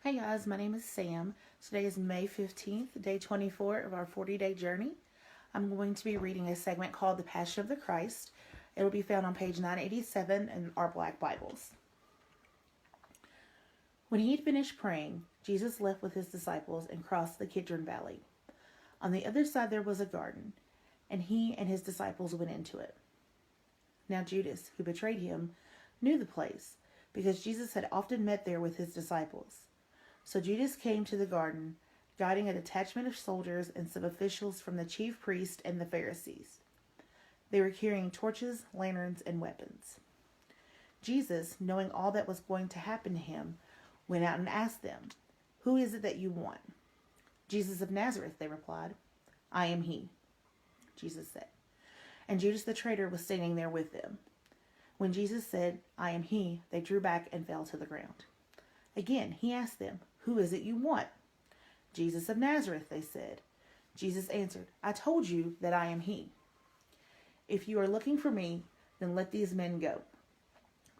Hey guys, my name is Sam. Today is May 15th, day 24 of our 40-day journey. I'm going to be reading a segment called The Passion of the Christ. It will be found on page 987 in our Black Bibles. When he had finished praying, Jesus left with his disciples and crossed the Kidron Valley. On the other side there was a garden, and he and his disciples went into it. Now Judas, who betrayed him, knew the place, because Jesus had often met there with his disciples. So Judas came to the garden, guiding a detachment of soldiers and some officials from the chief priests and the Pharisees. They were carrying torches, lanterns, and weapons. Jesus, knowing all that was going to happen to him, went out and asked them, "Who is it that you want?" "Jesus of Nazareth," they replied. "I am he," Jesus said. And Judas the traitor was standing there with them. When Jesus said, "I am he," they drew back and fell to the ground. Again, he asked them, "Who is it you want?" "Jesus of Nazareth," they said. Jesus answered, "I told you that I am he. If you are looking for me, then let these men go."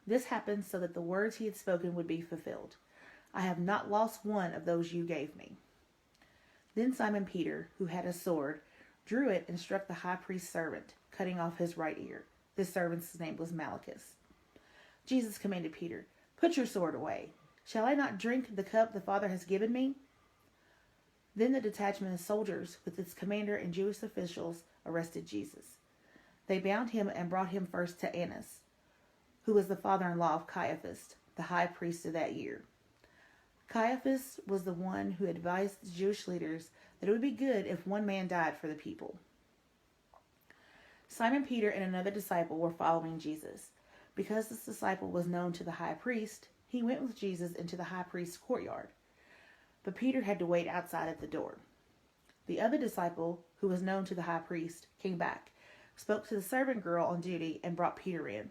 This happened so that the words he had spoken would be fulfilled. "I have not lost one of those you gave me." Then Simon Peter, who had a sword, drew it and struck the high priest's servant, cutting off his right ear. This servant's name was Malchus. Jesus commanded Peter, "Put your sword away. Shall I not drink the cup the Father has given me?" Then the detachment of soldiers, with its commander and Jewish officials, arrested Jesus. They bound him and brought him first to Annas, who was the father-in-law of Caiaphas, the high priest of that year. Caiaphas was the one who advised the Jewish leaders that it would be good if one man died for the people. Simon Peter and another disciple were following Jesus. Because this disciple was known to the high priest, he went with Jesus into the high priest's courtyard. But Peter had to wait outside at the door. The other disciple, who was known to the high priest, came back, spoke to the servant girl on duty, and brought Peter in.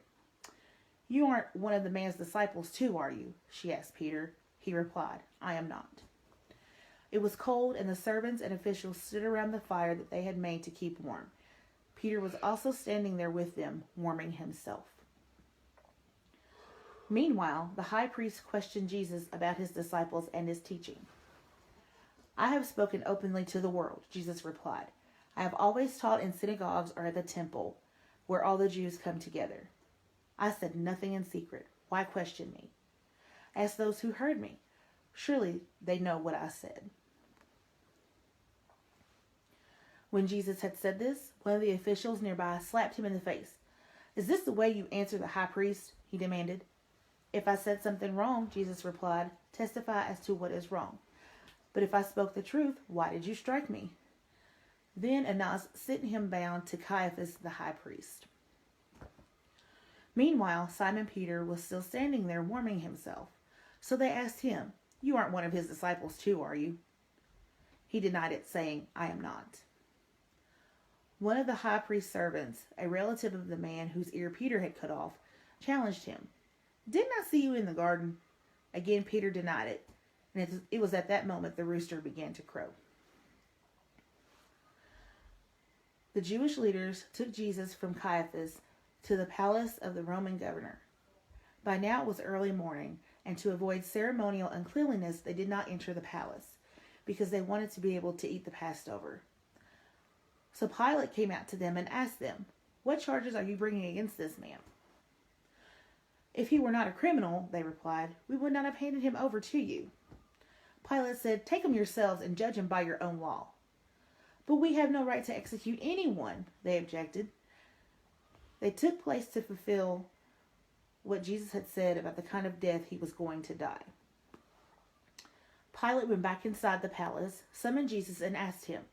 "You aren't one of the man's disciples too, are you?" she asked Peter. He replied, "I am not." It was cold, and the servants and officials stood around the fire that they had made to keep warm. Peter was also standing there with them, warming himself. Meanwhile, the high priest questioned Jesus about his disciples and his teaching. "I have spoken openly to the world," Jesus replied. "I have always taught in synagogues or at the temple, where all the Jews come together. I said nothing in secret. Why question me? Ask those who heard me. Surely they know what I said." When Jesus had said this, one of the officials nearby slapped him in the face. "Is this the way you answer the high priest?" he demanded. "If I said something wrong," Jesus replied, "testify as to what is wrong. But if I spoke the truth, why did you strike me?" Then Annas sent him bound to Caiaphas the high priest. Meanwhile, Simon Peter was still standing there warming himself. So they asked him, "You aren't one of his disciples too, are you?" He denied it, saying, "I am not." One of the high priest's servants, a relative of the man whose ear Peter had cut off, challenged him. "Didn't I see you in the garden?" Again, Peter denied it, and it was at that moment the rooster began to crow. The Jewish leaders took Jesus from Caiaphas to the palace of the Roman governor. By now it was early morning, and to avoid ceremonial uncleanliness, they did not enter the palace, because they wanted to be able to eat the Passover. So Pilate came out to them and asked them, "What charges are you bringing against this man?" "If he were not a criminal," they replied, "we would not have handed him over to you." Pilate said, "Take him yourselves and judge him by your own law." "But we have no right to execute anyone," they objected. They took place to fulfill what Jesus had said about the kind of death he was going to die. Pilate went back inside the palace, summoned Jesus, and asked him,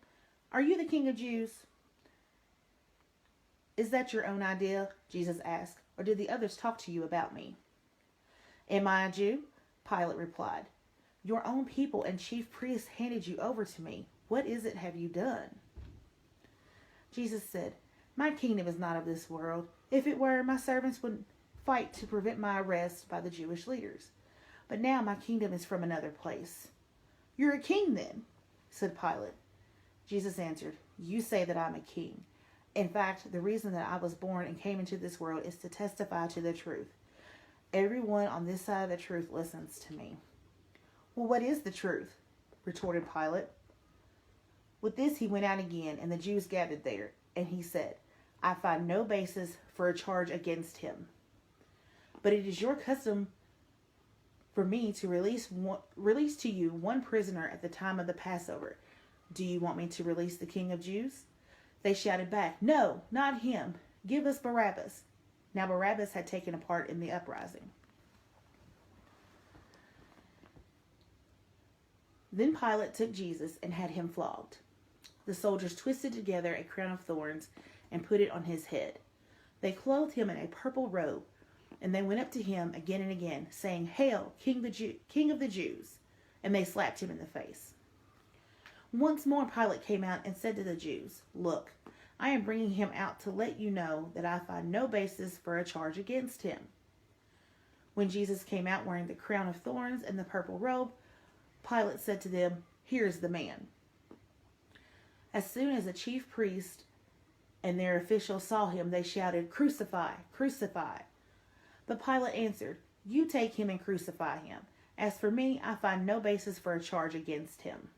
"Are you the King of Jews?" "Is that your own idea?" Jesus asked, "or did the others talk to you about me?" "Am I a Jew?" Pilate replied. "Your own people and chief priests handed you over to me. What is it have you done?" Jesus said, "My kingdom is not of this world. If it were, my servants would fight to prevent my arrest by the Jewish leaders. But now my kingdom is from another place." "You're a king then," said Pilate. Jesus answered, "You say that I'm a king. In fact, the reason that I was born and came into this world is to testify to the truth. Everyone on this side of the truth listens to me. Well, what is the truth? Retorted Pilate. With this he went out again, and the Jews gathered there, and he said, I find no basis for a charge against him. But it is your custom for me to release to you one prisoner at the time of the Passover. Do you want me to release the King of Jews? They shouted back, No, not him. Give us Barabbas. Now Barabbas had taken a part in the uprising. Then Pilate took Jesus and had him flogged. The soldiers twisted together a crown of thorns and put it on his head. They clothed him in a purple robe, and they went up to him again and again, saying, Hail, King of the Jews! And they slapped him in the face. Once more Pilate came out and said to the Jews, Look, I am bringing him out to let you know that I find no basis for a charge against him. When Jesus came out wearing the crown of thorns and the purple robe, Pilate said to them, Here's the man. As soon as the chief priest and their officials saw him, they shouted, Crucify, crucify. But Pilate answered, You take him and crucify him. As for me, I find no basis for a charge against him.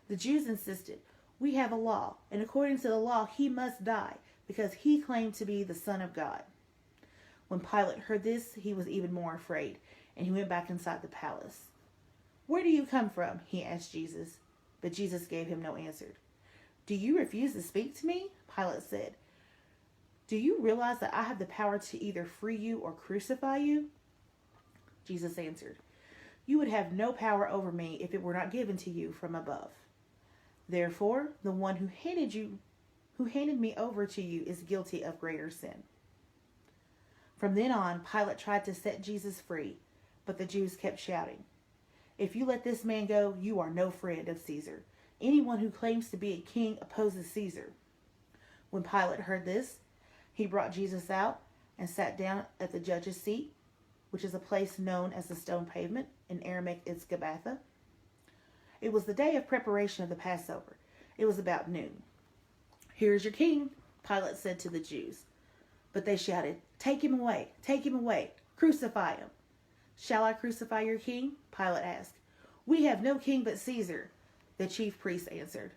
The Jews insisted, We have a law, and according to the law he must die, because he claimed to be the Son of God. When Pilate heard this, he was even more afraid, and he went back inside the palace. Where do you come from? He asked Jesus. But Jesus gave him no answer. Do you refuse to speak to me? Pilate said. Do you realize that I have the power to either free you or crucify you? Jesus answered, You would have no power over me if it were not given to you from above. Therefore, the one who handed me over to you is guilty of greater sin. From then on, Pilate tried to set Jesus free, but the Jews kept shouting, If you let this man go, you are no friend of Caesar. Anyone who claims to be a king opposes Caesar. When Pilate heard this, he brought Jesus out and sat down at the judge's seat, which is a place known as the stone pavement. In Aramaic, it's Gabbatha. It was the day of preparation of the Passover. It was about noon. Here's your king, Pilate said to the Jews. But they shouted, Take him away, crucify him. Shall I crucify your king? Pilate asked. We have no king but Caesar, the chief priests answered.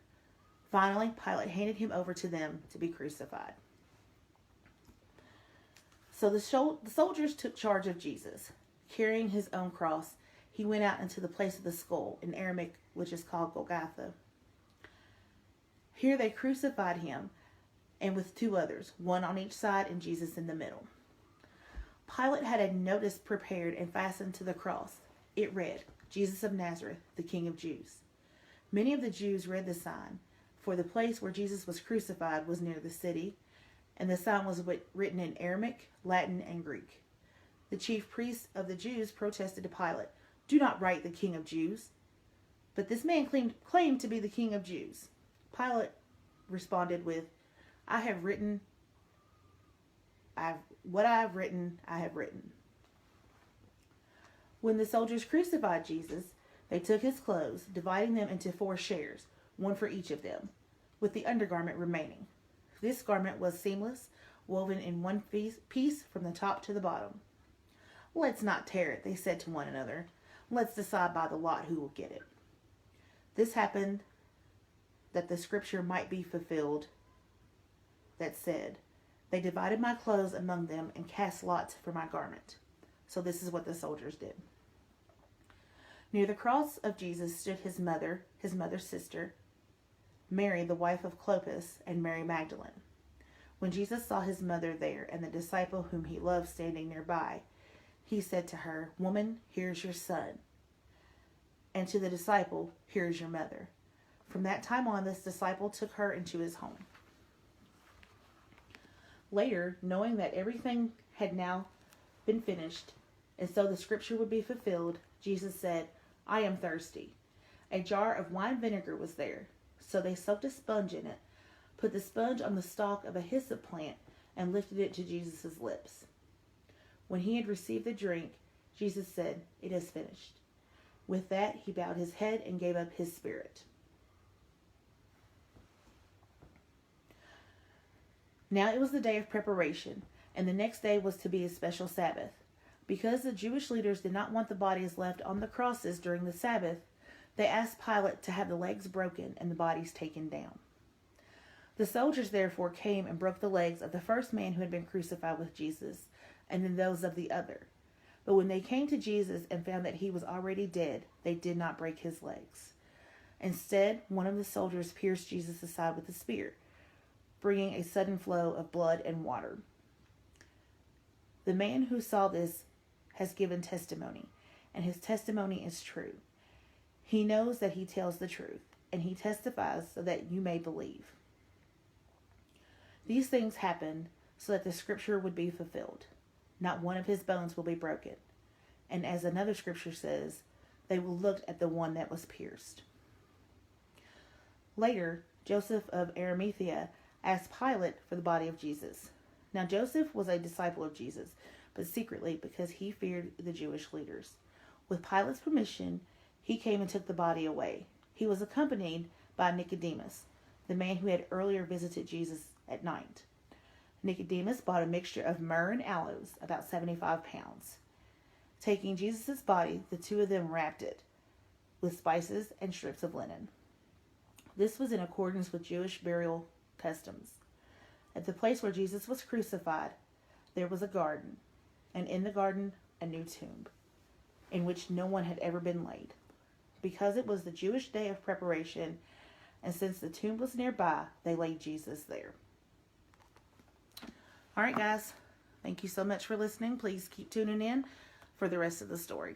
Finally, Pilate handed him over to them to be crucified. So the soldiers took charge of Jesus. Carrying his own cross, he went out into the place of the skull, in Aramaic, which is called Golgotha. Here they crucified him, and with two others, one on each side and Jesus in the middle. Pilate had a notice prepared and fastened to the cross. It read, Jesus of Nazareth, the King of Jews. Many of the Jews read the sign, for the place where Jesus was crucified was near the city, and the sign was written in Aramaic, Latin, and Greek. The chief priests of the Jews protested to Pilate, Do not write the King of Jews. But this man claimed to be the King of Jews. Pilate responded with, What I have written, I have written. When the soldiers crucified Jesus, they took his clothes, dividing them into 4 shares, one for each of them, with the undergarment remaining. This garment was seamless, woven in one piece from the top to the bottom. Let's not tear it, they said to one another. Let's decide by the lot who will get it. This happened that the scripture might be fulfilled that said, They divided my clothes among them and cast lots for my garment. So this is what the soldiers did. Near the cross of Jesus stood his mother's sister, Mary, the wife of Clopas, and Mary Magdalene. When Jesus saw his mother there and the disciple whom he loved standing nearby, he said to her, Woman, here's your son. And to the disciple, Here's your mother. From that time on, this disciple took her into his home. Later, knowing that everything had now been finished, and so the scripture would be fulfilled, Jesus said, I am thirsty. A jar of wine vinegar was there, so they soaked a sponge in it, put the sponge on the stalk of a hyssop plant, and lifted it to Jesus' lips. When he had received the drink, Jesus said, It is finished. With that, he bowed his head and gave up his spirit. Now it was the day of preparation, and the next day was to be a special Sabbath. Because the Jewish leaders did not want the bodies left on the crosses during the Sabbath, they asked Pilate to have the legs broken and the bodies taken down. The soldiers therefore came and broke the legs of the first man who had been crucified with Jesus, and then those of the other. But when they came to Jesus and found that he was already dead, they did not break his legs. Instead, one of the soldiers pierced Jesus' side with a spear, bringing a sudden flow of blood and water. The man who saw this has given testimony, and his testimony is true. He knows that he tells the truth, and he testifies so that you may believe. These things happened so that the scripture would be fulfilled. Not one of his bones will be broken. And as another scripture says, they will look at the one that was pierced. Later, Joseph of Arimathea asked Pilate for the body of Jesus. Now Joseph was a disciple of Jesus, but secretly because he feared the Jewish leaders. With Pilate's permission, he came and took the body away. He was accompanied by Nicodemus, the man who had earlier visited Jesus at night. Nicodemus bought a mixture of myrrh and aloes, about 75 pounds. Taking Jesus' body, the two of them wrapped it with spices and strips of linen. This was in accordance with Jewish burial customs. At the place where Jesus was crucified, there was a garden, and in the garden a new tomb, in which no one had ever been laid. Because it was the Jewish day of preparation, and since the tomb was nearby, they laid Jesus there. All right, guys. Thank you so much for listening. Please keep tuning in for the rest of the story.